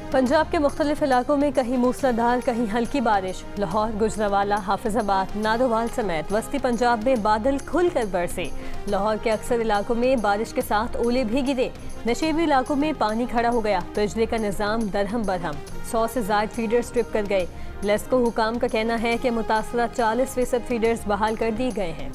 पंजाब के मुख्तलिफ इलाकों में कहीं मूसलाधार कहीं हल्की बारिश। लाहौर, गुजरांवाला, हाफिजाबाद, नारोवाल समेत वस्ती पंजाब में बादल खुलकर बरसे। लाहौर के अक्सर इलाकों में बारिश के साथ ओले भी गिरे। नशेबी इलाकों में पानी खड़ा हो गया। बिजली का निज़ाम दरहम बरहम। 100 से ज़ायद फीडर्स ट्रिप कर गए। लेस्को हुकाम का कहना है कि मुतासरा 40% फीडर्स बहाल कर दिए गए हैं।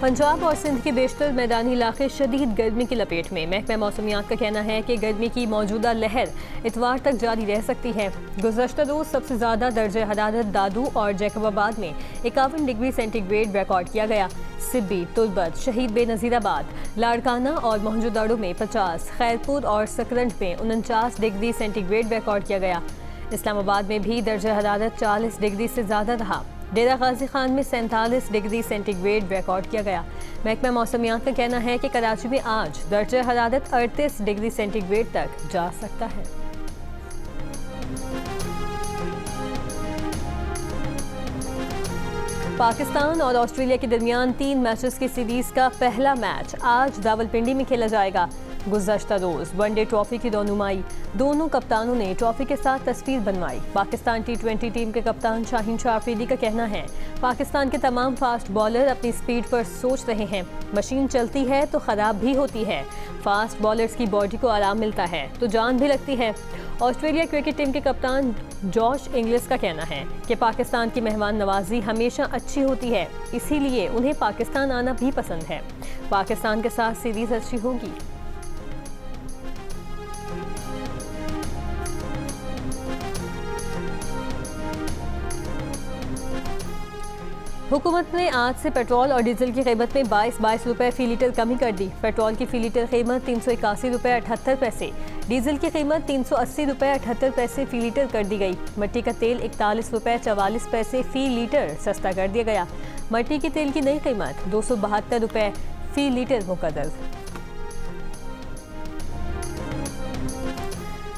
पंजाब और सिंध के बेशतर मैदानी इलाके शदीद गर्मी की लपेट में। महकमा मौसमियात का कहना है कि गर्मी की मौजूदा लहर इतवार तक जारी रह सकती है। गुज़श्ता रोज़ सबसे ज़्यादा दर्जे हरारत दादू और जैकबाबाद में 51 डिग्री सेंटीग्रेड रिकॉर्ड किया गया। सिब्बी, तुलबत, शहीद बेनज़ीराबाद, लाड़काना और मोहनजोदड़ो में 50, खैरपुर और सकरंज में 49 डिग्री सेंटीग्रेड रिकॉर्ड किया गया। इस्लामाबाद में भी दर्जे हरारत 40 डिग्री से ज़्यादा रहा। डेरा गाजी खान में 47 डिग्री सेंटीग्रेड रिकॉर्ड किया गया। महकमा मौसमियात का कहना है कि कराची में आज दर्जे हरारत 38 डिग्री सेंटीग्रेड तक जा सकता है। पाकिस्तान और ऑस्ट्रेलिया के दरमियान 3 मैचेस की सीरीज का पहला मैच आज रावलपिंडी में खेला जाएगा। गुज़श्ता रोज़ वनडे ट्रॉफी की रौनुमाई दोनों कप्तानों ने ट्रॉफी के साथ तस्वीर बनवाई। पाकिस्तान T20 टीम के कप्तान शाहीन शाह अफरीदी का कहना है पाकिस्तान के तमाम फास्ट बॉलर अपनी स्पीड पर सोच रहे हैं। मशीन चलती है तो ख़राब भी होती है। फास्ट बॉलर्स की बॉडी को आराम मिलता है तो जान भी लगती है। ऑस्ट्रेलिया क्रिकेट टीम के कप्तान जॉश इंग्लिस का कहना है कि पाकिस्तान की मेहमान नवाजी हमेशा अच्छी होती है, इसीलिए उन्हें पाकिस्तान आना भी पसंद है। पाकिस्तान के साथ सीरीज अच्छी होगी। हुकूमत ने आज से पेट्रोल और डीजल की कीमत में 22 रुपए फ़ी लीटर कमी कर दी। पेट्रोल की फ़ी लीटर कीमत 381 रुपए 78 पैसे, डीजल की कीमत 380 रुपए 78 पैसे फ़ी लीटर कर दी गई। मिट्टी का तेल 41 रुपए 44 पैसे फ़ी लीटर सस्ता कर दिया गया। मिट्टी के तेल की नई कीमत 272 रुपए फ़ी लीटर मुकर्रर।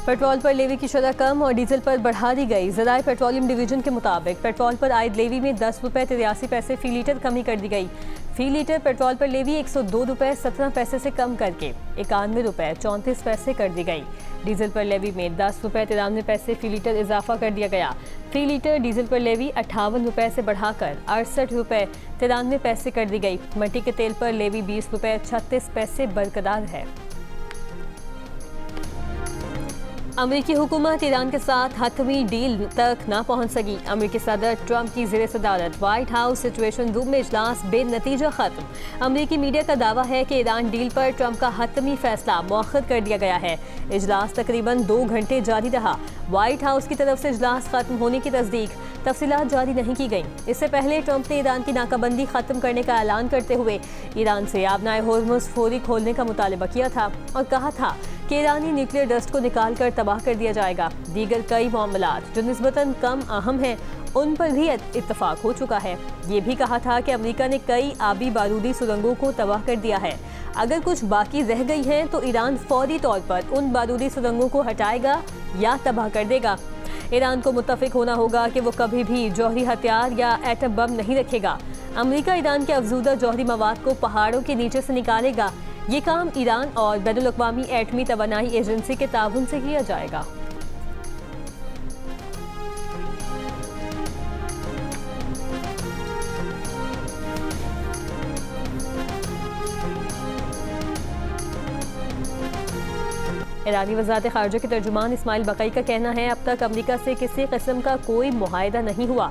पेट्रोल पर लेवी की शरह कम और डीजल पर बढ़ा दी गई। ज़राए पेट्रोलियम डिवीजन के मुताबिक पेट्रोल पर आयद लेवी में 10 रुपए 83 पैसे फ़ी लीटर कमी कर दी गई। फ़ी लीटर पेट्रोल पर लेवी 102 रुपए 17 पैसे से कम करके 91 रुपए 34 पैसे कर दी गई। डीजल पर लेवी में 10 रुपए 93 पैसे फ़ी लीटर इजाफा कर दिया गया। फ़ी लीटर डीजल पर लेवी 58 रुपए से बढ़ाकर 68 रुपए 93 पैसे कर दी गई। मिट्टी के तेल पर लेवी 20 रुपए 36 पैसे बरकरार है। अमेरिकी हुकूमत ईरान के साथ हतमी डील तक न पहुंच सकी। अमेरिकी सदर ट्रंप की ज़ेर सदारत व्हाइट हाउस सिचुएशन रूम में इजलास बेनतीजा ख़त्म। अमेरिकी मीडिया का दावा है कि ईरान डील पर ट्रंप का हतमी फैसला मौखर कर दिया गया है। इजलास तकरीबन 2 घंटे जारी रहा। व्हाइट हाउस की तरफ से इजलास खत्म होने की तस्दीक तफसीलात जारी नहीं की गई। इससे पहले ट्रंप ने ईरान की नाकाबंदी खत्म करने का ऐलान करते हुए ईरान से आबनाए होर्मुज़ फौरी खोलने का मुतालबा किया था और कहा था कि ईरानी न्यूक्लियर डस्ट को निकाल कर तबाह कर दिया जाएगा। दीगर कई मामलात जो निस्बतन कम अहम हैं उन पर भी इत्तफाक हो चुका है। ये भी कहा था कि अमेरिका ने कई आबी बारूदी सुरंगों को तबाह कर दिया है। अगर कुछ बाकी रह गई हैं तो ईरान फौरी तौर पर उन बारूदी सुरंगों को हटाएगा या तबाह कर देगा। ईरान को मुत्तफिक होना होगा कि वो कभी भी जौहरी हथियार या एटम बम नहीं रखेगा। अमेरिका ईरान के अफजूदा जौहरी मवाद को पहाड़ों के नीचे से निकालेगा। ये काम ईरान और बैनुल-अक़वामी एटमी तवानाई एजेंसी के ताउन से किया जाएगा। ईरानी वज़ारत ख़ारिजा के तर्जुमान इस्माइल बक़ई का कहना है अब तक अमेरिका से किसी किस्म का कोई मुआहिदा नहीं हुआ।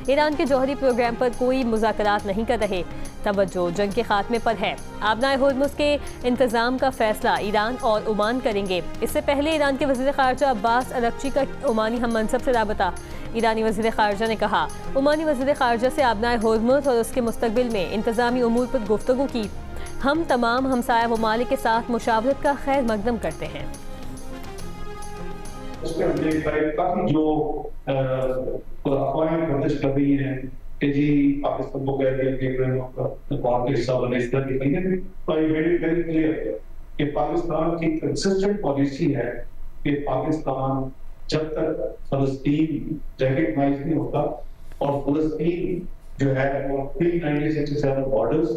ईरान के जौहरी प्रोग्राम पर कोई मुज़ाकरात नहीं कर रहे। तवज्जो जंग के खात्मे पर है। आबनाए होर्मुज़ के इंतज़ाम का फैसला ईरान और ओमान करेंगे। इससे पहले ईरान के वज़ीर ख़ारिजा अब्बास अरग़ची का ओमानी हम मनसब से राबता। ईरानी वज़ीर ख़ारिजा ने कहा ओमानी वज़ीर ख़ारिजा से आबनाए होर्मुज़ और उसके मुस्तक़बिल में इंतज़ामी उमूर पर गुफ्तगू की। हम तमाम हमसाया ममालिक के साथ मुशावरत का खैर मकदम करते हैं। काफी जो अफवाहें कोशिश कर रही हैं कि जी पाकिस्तान को कह दिया कि कौन का हिस्सा बने, इस तरह की कहीं तो ये वेरी क्लियर है कि पाकिस्तान की कंसिस्टेंट पॉलिसी है कि पाकिस्तान जब तक फलस्तीन रिकॉग्नाइज नहीं होता और फलस्तीन जो है वो प्री 1967 बॉर्डर्स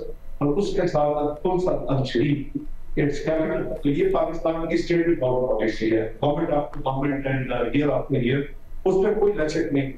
और उसके साथ कौन सा तशरीह इट्स कैपिटल। तो ये पाकिस्तान की स्टेट पॉलिसी है, government after government and year after year, उसमें कोई लचक नहीं।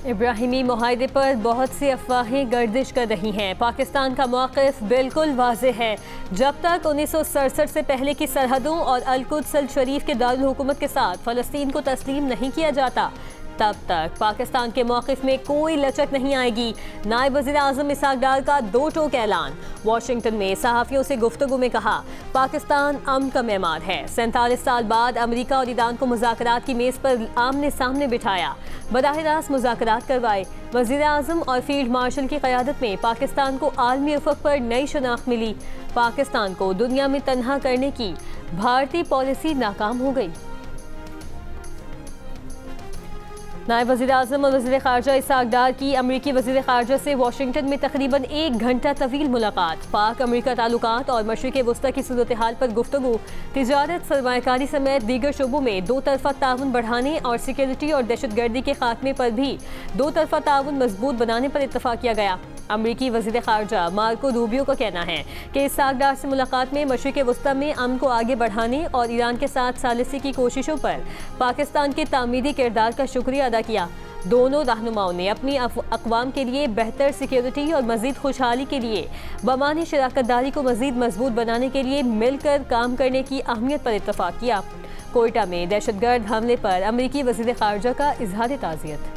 इब्राहिमी मुआहदे पर बहुत सी अफवाहें गर्दिश कर रही हैं। पाकिस्तान का मौक़िफ़ बिल्कुल वाज़ेह है। जब तक 1967 से पहले की सरहदों और अल-कुद्स अल-शरीफ के दारुल हुकूमत के साथ फ़लस्तीन को तस्लीम नहीं किया जाता, तब तक पाकिस्तान के मौक़िफ़ में कोई लचक नहीं आएगी। नायब वज़ीर आज़म इसहाक़ डार का दो टोक ऐलान। वाशिंगटन में सहाफ़ियों से गुफ्तगू में कहा, पाकिस्तान अमन का मेहमान है। 47 साल बाद अमेरिका और ईरान को मुज़ाकरात की मेज़ पर आमने सामने बिठाया, बराह रास्त मुज़ाकरात करवाए। वज़ीर आज़म और फील्ड मार्शल की क़यादत में पाकिस्तान को आलमी उफ़क़ पर नई शनाख्त मिली। पाकिस्तान को दुनिया में तन्हा करने की भारतीय पॉलिसी नाकाम हो गई। नायब वज़ीर आज़म और वज़ीर ख़ारजा इसहाक़ डार की अमरीकी वज़ीर ख़ारजा से वाशिंगटन में तकरीबन 1 घंटा तवील मुलाकात। पाक अमरीका ताल्लुकात और मशरिक़ वस्ता की सूरत हाल पर गुफ्तगू। तिजारत, सरमायाकारी समेत दीगर शोबों में दो तरफ़ा ताउन बढ़ाने और सिक्योरिटी और दहशतगर्दी के खात्मे पर भी दो तरफ़ा ताउन मजबूत बनाने पर इत्तफ़ाक़ किया गया। अमरीकी वज़ीर ख़ारजा मार्को रूबियो का कहना है कि इसहाक़ डार से मुलाकात में मशरिक़ वस्ता में अमन को आगे बढ़ाने और ईरान के साथ सालिसी की कोशिशों पर पाकिस्तान के तामीरी किरदार का शुक्रिया अदा किया। दोनों रहनुमाओं ने अपनी अक़वाम के लिए बेहतर सिक्योरिटी और मज़ीद खुशहाली के लिए बमानी शराकत दारी को मज़ीद मजबूत बनाने के लिए मिलकर काम करने की अहमियत पर इत्तफ़ाक़ किया। कोयटा में दहशतगर्द हमले पर अमरीकी वज़ीर ख़ारजा का इज़हार ताज़ियत।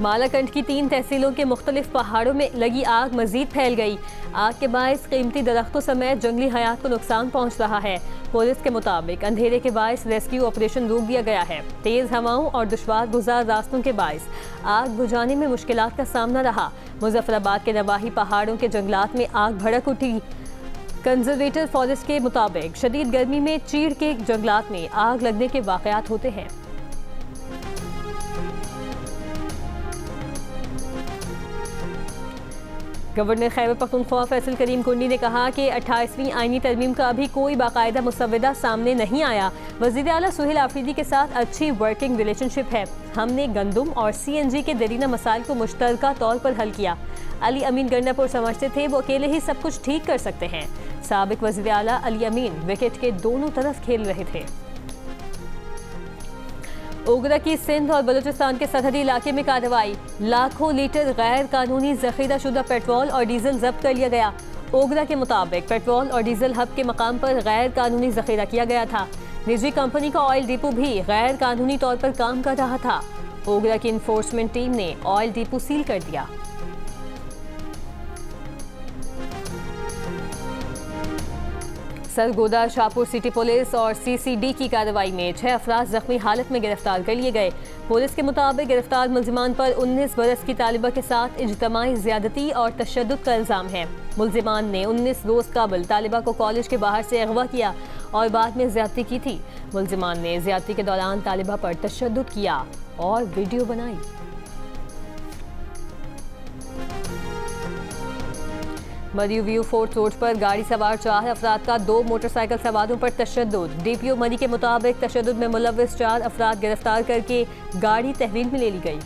मालाकंड की 3 तहसीलों के मुख्तलिफ पहाड़ों में लगी आग मजीद फैल गई। आग के बायस कीमती दरख्तों समेत जंगली हयात को नुकसान पहुंच रहा है। पुलिस के मुताबिक अंधेरे के बायस रेस्क्यू ऑपरेशन रोक दिया गया है। तेज हवाओं और दुश्वार गुजार रास्तों के बायस आग बुझाने में मुश्किलात का सामना रहा। मुजफ्फराबाद के नवाही पहाड़ों के जंगलात में आग भड़क उठी। कंजर्वेटर फॉरेस्ट के मुताबिक शदीद गर्मी में चीड़ के जंगलात में आग लगने के वाकयात होते हैं। गवर्नर खैबर पख्तूनख्वा फैसल करीम कुंडी ने कहा कि 28वीं आईनी तरमीम का अभी कोई बाकायदा मुसव्वदा सामने नहीं आया। वज़ीर आला सुहेल आफरीदी के साथ अच्छी वर्किंग रिलेशनशिप है। हमने गंदम और CNG के दरीना मसाइल को मुश्तरका तौर पर हल किया। अली अमीन गंडापुर समझते थे वो अकेले ही सब कुछ ठीक कर सकते हैं। साबिक वज़ीर आला अली अमीन विकेट के दोनों तरफ खेल रहे थे। ओगरा की सिंध और बलूचिस्तान के सरहदी इलाके में कार्रवाई। लाखों लीटर गैर कानूनी जखीरा शुदा पेट्रोल और डीजल जब्त कर लिया गया। ओगरा के मुताबिक पेट्रोल और डीजल हब के मकाम पर गैर कानूनी जखीरा किया गया था। निजी कंपनी का ऑयल डिपो भी गैर कानूनी तौर पर काम कर रहा था। ओगरा की इन्फोर्समेंट टीम ने ऑयल डिपो सील कर दिया। सरगोदा शाहपुर सिटी पुलिस और CCD की कार्रवाई में 6 अफराद जख्मी हालत में गिरफ्तार कर लिए गए। पुलिस के मुताबिक गिरफ्तार मुलजिमान पर 19 बरस की तालिबा के साथ इज्तमाई ज़्यादती और तशद्दुद का इल्ज़ाम है। मुलजिमान ने 19 रोज़ काबल तालिबा को कॉलेज के बाहर से अगवा किया और बाद में ज़्यादती की थी। मुलजिमान ने ज़्यादती के दौरान तालिबा पर तशद्दुद किया और वीडियो बनाई। मरी व्यू फोर्ट रोड पर गाड़ी सवार 4 अफराद का 2 मोटरसाइकिल सवारों पर तशद्दुद। DPO मरी के मुताबिक तशद्दुद में मुलव्विस 4 अफराद गिरफ्तार करके गाड़ी तहवील में ले ली गई।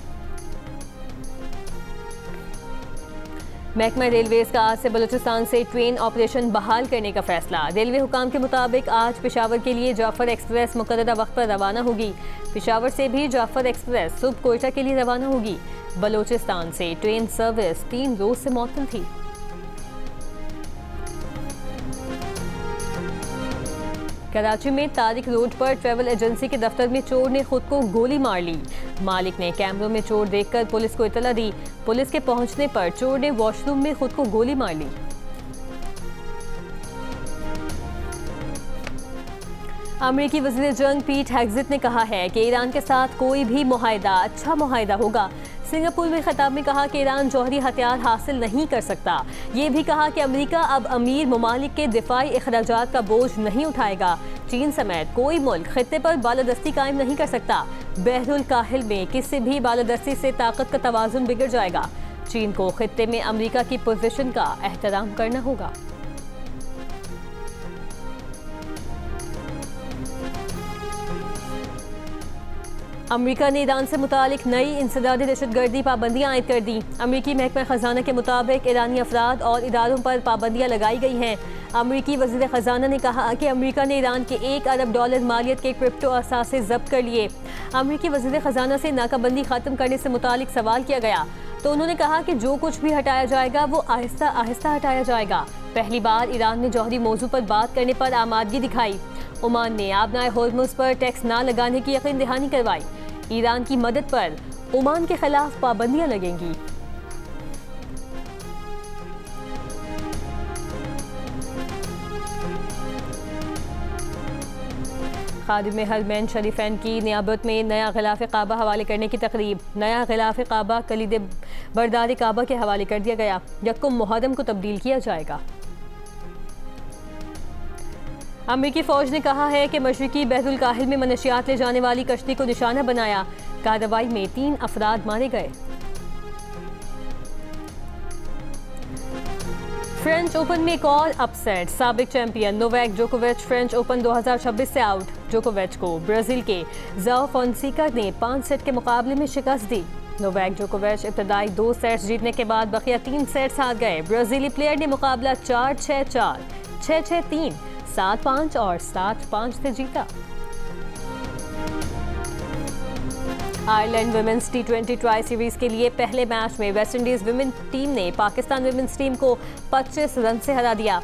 महकमा रेलवेज का आज से बलूचिस्तान से ट्रेन ऑपरेशन बहाल करने का फैसला। रेलवे हुकाम के मुताबिक आज पेशावर के लिए जाफर एक्सप्रेस मुकर्ररा वक्त पर रवाना होगी। पेशावर से भी जाफर एक्सप्रेस सुबह कोयटा के लिए रवाना होगी। बलूचिस्तान से ट्रेन सर्विस 3 रोज से मुअत्तल थी। कराची में तारिक रोड पर ट्रैवल एजेंसी के दफ्तर में चोर ने खुद को गोली मार ली। मालिक ने कैमरों में चोर देखकर पुलिस को इतला दी। पुलिस के पहुंचने पर चोर ने वॉशरूम में खुद को गोली मार ली। अमेरिकी वज़ीर जंग पीट हेग्सेट ने कहा है कि ईरान के साथ कोई भी मुआहिदा अच्छा मुआहिदा होगा। सिंगापुर में खिताब में कहा कि ईरान जौहरी हथियार हासिल नहीं कर सकता। ये भी कहा कि अमेरिका अब अमीर ममालिक के दिफाई अखराजात का बोझ नहीं उठाएगा। चीन समेत कोई मुल्क खित्ते पर बालादस्ती कायम नहीं कर सकता। बहरुल काहिल में किसी भी बालादस्ती से ताकत का तवाज़ुन बिगड़ जाएगा। चीन को खित्ते में अमेरिका की पोजीशन का एहतराम करना होगा। अमेरिका ने ईरान से मुतालिक नई इंसदादी दहशतगर्दी पाबंदियां आयद कर दी। अमेरिकी महकमा खजाना के मुताबिक ईरानी अफराद और इदारों पर पाबंदियां लगाई गई हैं। अमेरिकी वज़ीर खजाना ने कहा कि अमेरिका ने ईरान के $1 अरब मालियत के क्रिप्टो असासे जब्त कर लिए। अमेरिकी वज़ीर खजाना से नाकाबंदी ख़त्म करने से मुतालिक सवाल किया गया तो उन्होंने कहा कि जो कुछ भी हटाया जाएगा वो आहिस्ता आहिस्ता हटाया जाएगा। पहली बार ईरान ने जौहरी मौजू पर बात करने पर आमादगी दिखाई। ओमान ने आबनाए होर्मुज़ पर टैक्स ना लगाने की यकीन दहानी करवाई। ईरान की मदद पर ओमान के खिलाफ पाबंदियां लगेंगी। खादिम हरमैन शरीफैन की नियाबत में नया गिलाफ काबा हवाले करने की तकरीब। नया गिलाफ काबा कलीद बरदार काबा के हवाले कर दिया गया। यक्कुम मुहर्रम को तब्दील किया जाएगा। अमेरिकी फौज ने कहा है कि मशरिकी बहरुल काहिल में मनशियात ले जाने वाली कश्ती को निशाना बनाया। कार्रवाई में 3 अफराद मारे गए। फ्रेंच ओपन में एक और अपसेट। साबिक चैंपियन नोवाक जोकोविच फ्रेंच ओपन 2026 से आउट। जोकोविच को ब्राजील के जाओ फोंसेका ने 5 सेट के मुकाबले में शिकस्त दी। नोवाक जोकोविच इब्तदाई 2 सेट्स जीतने के बाद बकिया 3 सेट्स हार गए। ब्राजीली प्लेयर ने मुकाबला 4-6-4, 6-6-3, 7-5 और 7-5 से जीता। Ireland women's T20 tri series के लिए पहले मैच में वेस्टइंडीज विमेन टीम ने पाकिस्तान विमेंस टीम को 25 रन से हरा दिया।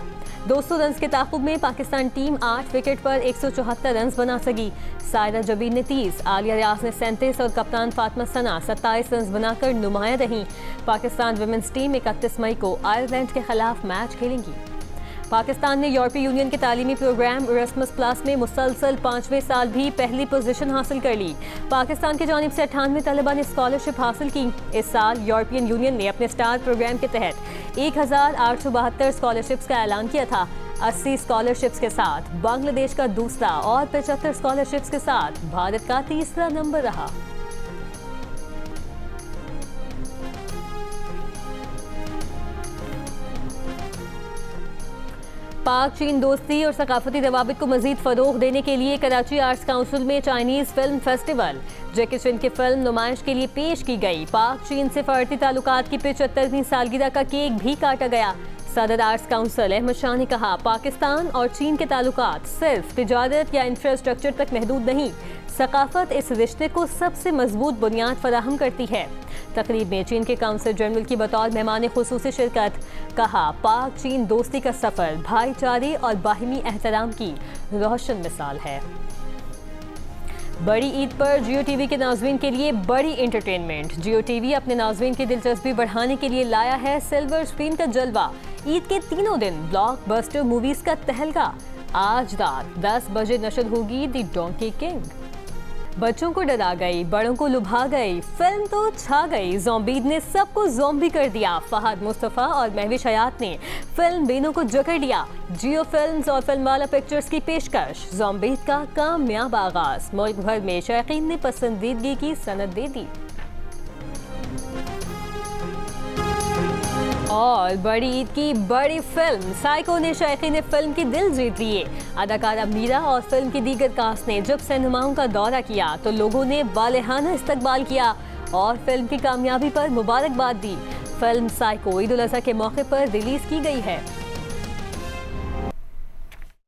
200 रन के ताकुब में पाकिस्तान टीम 8 विकेट पर 174 रन बना सकी। सायरा जबीर ने 30, आलिया रियाज ने 37 और कप्तान फातिमा सना 27 रन बनाकर नुमाया रहीं। पाकिस्तान विमेंस टीम 31 मई को आयरलैंड के खिलाफ मैच खेलेंगी। पाकिस्तान ने यूरोपीय यूनियन के तालीमी प्रोग्राम इरास्मस प्लस में मुसलसल 5वें साल भी पहली पोजीशन हासिल कर ली। पाकिस्तान की जानिब से 98 तलबा ने स्कॉलरशिप हासिल की। इस साल यूरोपियन यूनियन ने अपने स्टार प्रोग्राम के तहत 1872 स्कॉलरशिप्स का ऐलान किया था। 80 स्कॉलरशिप्स के साथ बांग्लादेश का दूसरा और 75 स्कॉलरशिप्स के साथ भारत का तीसरा नंबर रहा। पाक चीन दोस्ती और सकाफती रवाबित को मजीद फरोग देने के लिए कराची आर्ट्स काउंसिल में चाइनीज फिल्म फेस्टिवल जैकी चैन की फिल्म नुमाइश के लिए पेश की गई। पाक चीन से फर्ती ताल्लुकात की 75वीं सालगिरह का केक भी काटा गया। सदर आर्ट्स काउंसिल अहमद शाह ने कहा, पाकिस्तान और चीन के ताल्लुकात सिर्फ तिजारत या इंफ्रास्ट्रक्चर तक महदूद नहीं, सकाफत इस रिश्ते को सबसे मजबूत बुनियाद फराहम करती है। तकरीब में चीन के काउंसिल जनरल की बतौर मेहमान खुसूसी शिरकत। कहा, पाक चीन दोस्ती का सफर भाईचारे और बाहिमी एहतराम की रोशन मिसाल है। बड़ी ईद पर जियो टीवी के नाज़रीन के लिए बड़ी एंटरटेनमेंट। जियो टीवी अपने नाज़रीन की दिलचस्पी बढ़ाने के लिए लाया है सिल्वर स्क्रीन का जलवा। ईद के तीनों दिन ब्लॉकबस्टर मूवीज का तहलका। आज रात 10 बजे नशर होगी द डोंकी किंग। बच्चों को डरा गई, बड़ों को लुभा गई, फिल्म तो छा गई। ज़ॉम्बीद ने सबको ज़ॉम्बी कर दिया। फहद मुस्तफ़ा और महविश हयात ने फिल्म बेनों को जकड़ लिया। जियो फिल्म्स और फिल्मवाला पिक्चर्स की पेशकश। ज़ॉम्बीद का कामयाब आगाज। मुल्क भर में शायकीन ने पसंदीदगी की सनद दे दी। और बड़ी ईद की बड़ी फिल्म साइको ने शायकीन फिल्म की दिल जीत लिए। अदाकारा मीरा और फिल्म की दीगर कास्ट ने जब सिनेमाओं का दौरा किया तो लोगों ने वालेहाना इस्तकबाल किया और फिल्म की कामयाबी पर मुबारकबाद दी। फिल्म साइको ईद उल अज़हा के मौके पर रिलीज की गई है।